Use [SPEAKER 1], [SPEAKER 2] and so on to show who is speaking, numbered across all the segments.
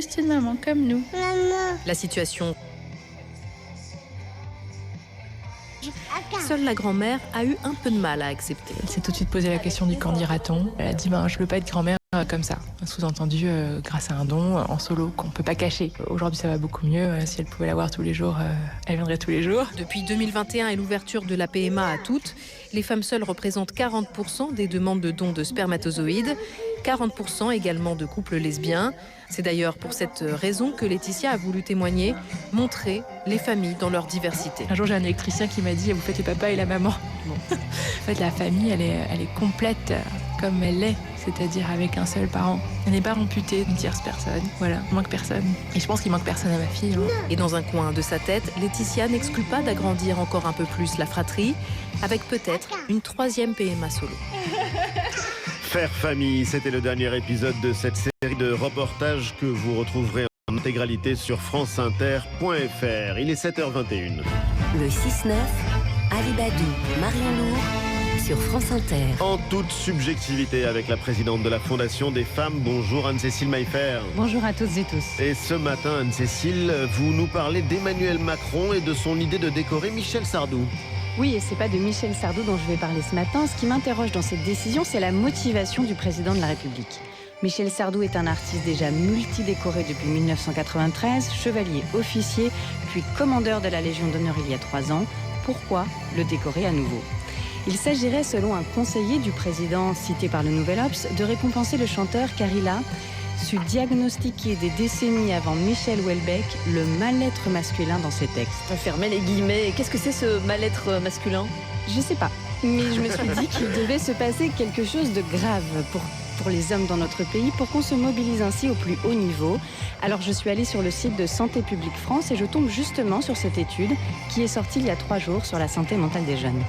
[SPEAKER 1] C'est une maman comme nous.
[SPEAKER 2] Maman.
[SPEAKER 3] La situation. Seule la grand-mère a eu un peu de mal à accepter.
[SPEAKER 1] Elle s'est tout de suite posé la question du qu'en dira-t-on. Elle a dit je peux pas être grand-mère comme ça. Sous-entendu, grâce à un don en solo qu'on peut pas cacher. Aujourd'hui, ça va beaucoup mieux. Si elle pouvait l'avoir tous les jours, elle viendrait tous les jours.
[SPEAKER 3] Depuis 2021 et l'ouverture de la PMA à toutes, les femmes seules représentent 40% des demandes de dons de spermatozoïdes, 40% également de couples lesbiens. C'est d'ailleurs pour cette raison que Laetitia a voulu témoigner, montrer les familles dans leur diversité.
[SPEAKER 1] Un jour, j'ai un électricien qui m'a dit vous faites le papa et la maman. Bon. En fait, la famille, elle est complète comme elle est, c'est-à-dire avec un seul parent. Elle n'est pas amputée d'une tierce personne. Voilà, il manque personne. Et je pense qu'il manque personne à ma fille.
[SPEAKER 3] Et dans un coin de sa tête, Laetitia n'exclut pas d'agrandir encore un peu plus la fratrie, avec peut-être une 3e PMA solo.
[SPEAKER 4] Faire famille, c'était le dernier épisode de cette série de reportages que vous retrouverez en intégralité sur franceinter.fr. Il est 7h21.
[SPEAKER 5] Le 6-9, Ali Badou, Marion Lourd, sur France Inter.
[SPEAKER 4] En toute subjectivité avec la présidente de la Fondation des femmes. Bonjour Anne-Cécile Maillefer.
[SPEAKER 6] Bonjour à toutes et tous.
[SPEAKER 4] Et ce matin, Anne-Cécile, vous nous parlez d'Emmanuel Macron et de son idée de décorer Michel Sardou.
[SPEAKER 6] Oui, et c'est pas de Michel Sardou dont je vais parler ce matin. Ce qui m'interroge dans cette décision, c'est la motivation du président de la République. Michel Sardou est un artiste déjà multidécoré depuis 1993, chevalier officier, puis commandeur de la Légion d'honneur il y a 3 ans. Pourquoi le décorer à nouveau ? Il s'agirait, selon un conseiller du président cité par le Nouvel Obs, de récompenser le chanteur car il a su diagnostiquer des décennies avant Michel Houellebecq le mal-être masculin dans ses textes.
[SPEAKER 7] Fermez les guillemets. Qu'est-ce que c'est ce mal-être masculin ?
[SPEAKER 6] Je sais pas, mais je me suis dit qu'il devait se passer quelque chose de grave pour les hommes dans notre pays pour qu'on se mobilise ainsi au plus haut niveau. Alors je suis allée sur le site de Santé publique France et je tombe justement sur cette étude qui est sortie il y a 3 jours sur la santé mentale des jeunes.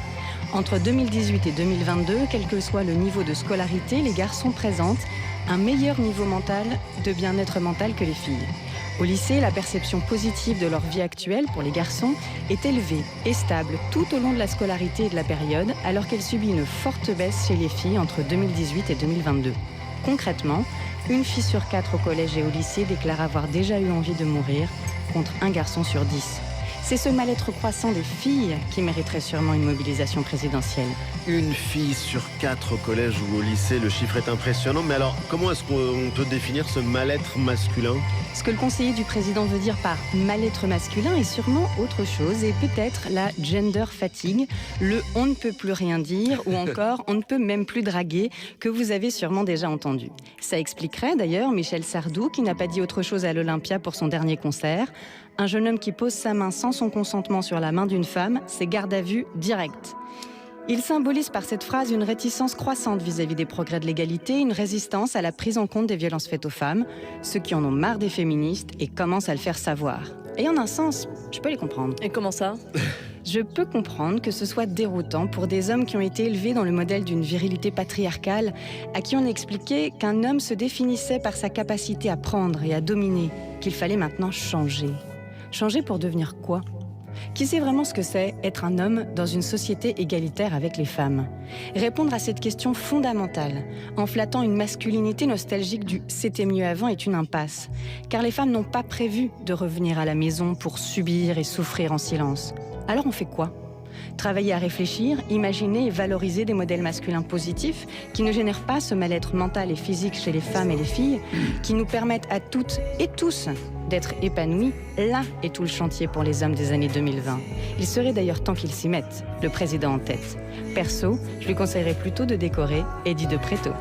[SPEAKER 6] Entre 2018 et 2022, quel que soit le niveau de scolarité, les garçons présentent un meilleur niveau mental de bien-être mental que les filles. Au lycée, la perception positive de leur vie actuelle pour les garçons est élevée et stable tout au long de la scolarité et de la période, alors qu'elle subit une forte baisse chez les filles entre 2018 et 2022. Concrètement, une fille sur 4 au collège et au lycée déclare avoir déjà eu envie de mourir, contre un garçon sur 10. C'est ce mal-être croissant des filles qui mériterait sûrement une mobilisation présidentielle.
[SPEAKER 4] Une fille sur 4 au collège ou au lycée, le chiffre est impressionnant. Mais alors, comment est-ce qu'on peut définir ce mal-être masculin ?
[SPEAKER 6] Ce que le conseiller du président veut dire par mal-être masculin est sûrement autre chose et peut-être la gender fatigue, le on ne peut plus rien dire ou encore on ne peut même plus draguer que vous avez sûrement déjà entendu. Ça expliquerait d'ailleurs Michel Sardou qui n'a pas dit autre chose à l'Olympia pour son dernier concert. Un jeune homme qui pose sa main sans son consentement sur la main d'une femme, c'est garde à vue direct. Il symbolise par cette phrase une réticence croissante vis-à-vis des progrès de l'égalité, une résistance à la prise en compte des violences faites aux femmes, ceux qui en ont marre des féministes et commencent à le faire savoir. Et en un sens, je peux les comprendre.
[SPEAKER 7] Et comment ça ?
[SPEAKER 6] Je peux comprendre que ce soit déroutant pour des hommes qui ont été élevés dans le modèle d'une virilité patriarcale, à qui on expliquait qu'un homme se définissait par sa capacité à prendre et à dominer, qu'il fallait maintenant changer. Changer pour devenir quoi ? Qui sait vraiment ce que c'est être un homme dans une société égalitaire avec les femmes ? Répondre à cette question fondamentale, en flattant une masculinité nostalgique du « c'était mieux avant » est une impasse. Car les femmes n'ont pas prévu de revenir à la maison pour subir et souffrir en silence. Alors on fait quoi ? Travailler à réfléchir, imaginer et valoriser des modèles masculins positifs qui ne génèrent pas ce mal-être mental et physique chez les femmes et les filles, qui nous permettent à toutes et tous d'être épanouis. Là est tout le chantier pour les hommes des années 2020. Il serait d'ailleurs temps qu'ils s'y mettent, le président en tête. Perso, je lui conseillerais plutôt de décorer Eddie de Pretto.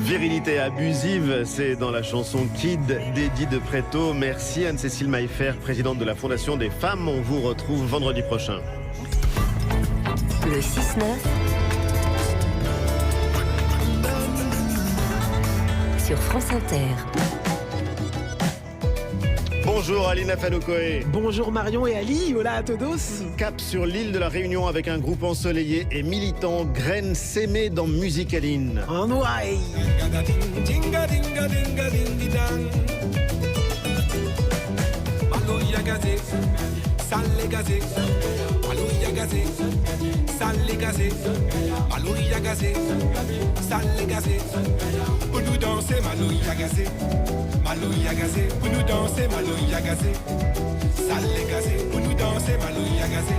[SPEAKER 4] Virilité abusive, c'est dans la chanson Kid d'Eddie de Pretto. Merci Anne-Cécile Maillefer, présidente de la Fondation des femmes. On vous retrouve vendredi prochain.
[SPEAKER 5] Le 6-9 sur France Inter.
[SPEAKER 4] Bonjour Alina Fanoukoé.
[SPEAKER 8] Bonjour Marion et Ali, hola à todos.
[SPEAKER 4] Cap sur l'île de la Réunion avec un groupe ensoleillé et militant, Graines sémées dans Musicaline.
[SPEAKER 8] En ouaille.
[SPEAKER 2] Salé gazé, Maloya gazé, salé gazé. Pour nous danser, Maloya gazé, Maloya gazé. Pour nous danser, Maloya gazé, salé gazé. Pour nous danser, Maloya gazé.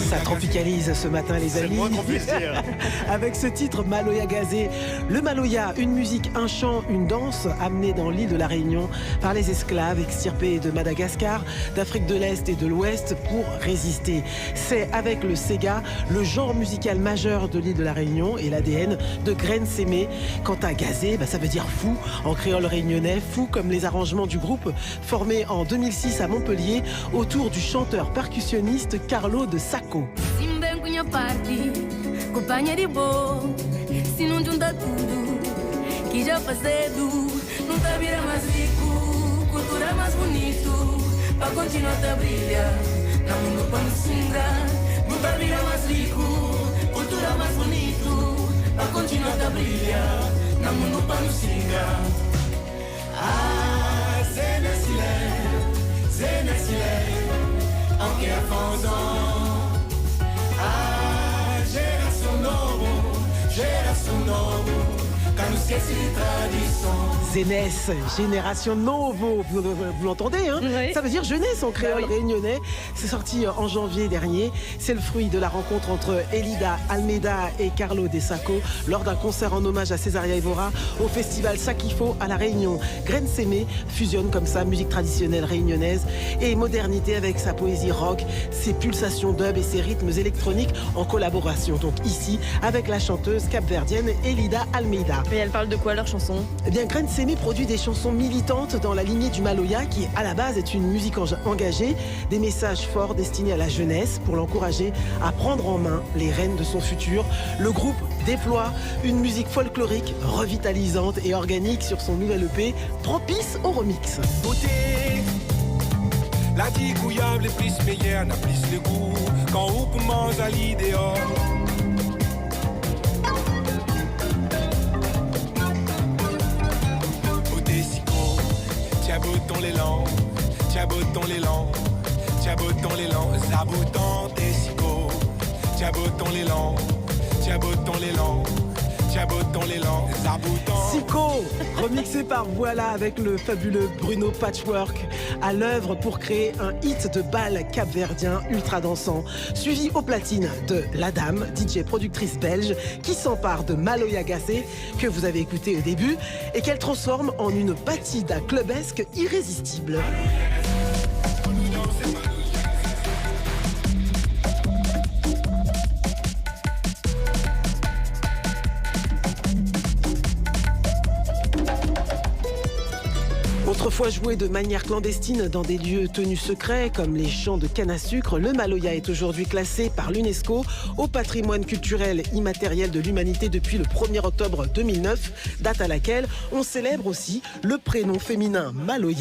[SPEAKER 8] Ça tropicalise ce matin les amis.
[SPEAKER 4] C'est moins qu'on puisse dire.
[SPEAKER 8] Avec ce titre Maloya Gazé. Le Maloya, une musique, un chant, une danse amenée dans l'île de la Réunion par les esclaves extirpés de Madagascar, d'Afrique de l'Est et de l'Ouest pour résister. C'est avec le Sega, le genre musical majeur de l'île de la Réunion et l'ADN de Graine Sémé. Quant à Gazé, ça veut dire fou en créole réunionnais, fou comme les arrangements du groupe formé en 2006 à Montpellier autour du chanteur percussionniste Carlo de Sacco.
[SPEAKER 2] Aunque afonso, geração novo, quando esquece de tradição.
[SPEAKER 8] Zénès, Génération Novo, vous l'entendez hein?
[SPEAKER 7] Oui.
[SPEAKER 8] Ça veut dire jeunesse en créole
[SPEAKER 7] Oui.
[SPEAKER 8] réunionnais. C'est sorti en janvier dernier. C'est le fruit de la rencontre entre Elida Almeida et Carlo de Sacco lors d'un concert en hommage à Césaria Évora au festival Sakifo à La Réunion. Graine Sémé fusionne comme ça musique traditionnelle réunionnaise et modernité avec sa poésie rock, ses pulsations dub et ses rythmes électroniques en collaboration. Donc ici avec la chanteuse capverdienne Elida Almeida.
[SPEAKER 7] Mais elle parle de quoi leur chanson?
[SPEAKER 8] Eh bien, Graine Sémé produit des chansons militantes dans la lignée du Maloya, qui à la base est une musique engagée, des messages forts destinés à la jeunesse pour l'encourager à prendre en main les rênes de son futur. Le groupe déploie une musique folklorique, revitalisante et organique sur son nouvel EP, propice au remix.
[SPEAKER 2] Beauté, la digouillable est plus meilleure, n'a plus le goût quand on peut manger à l'idéal. Tiaboton l'élan, tiaboton l'élan, tiaboton l'élan, zabouton tes sico. Tiaboton l'élan, tiaboton l'élan, tiaboton l'élan, zabouton.
[SPEAKER 8] Sico, remixé par Voilà avec le fabuleux Bruno Patchwork à l'œuvre pour créer un hit de bal capverdien ultra dansant, suivi aux platines de La Dame, DJ productrice belge, qui s'empare de Maloya Gazé, que vous avez écouté au début, et qu'elle transforme en une batida clubesque irrésistible. Autrefois joué de manière clandestine dans des lieux tenus secrets comme les champs de canne à sucre, le Maloya est aujourd'hui classé par l'UNESCO au patrimoine culturel immatériel de l'humanité depuis le 1er octobre 2009, date à laquelle on célèbre aussi le prénom féminin Maloya.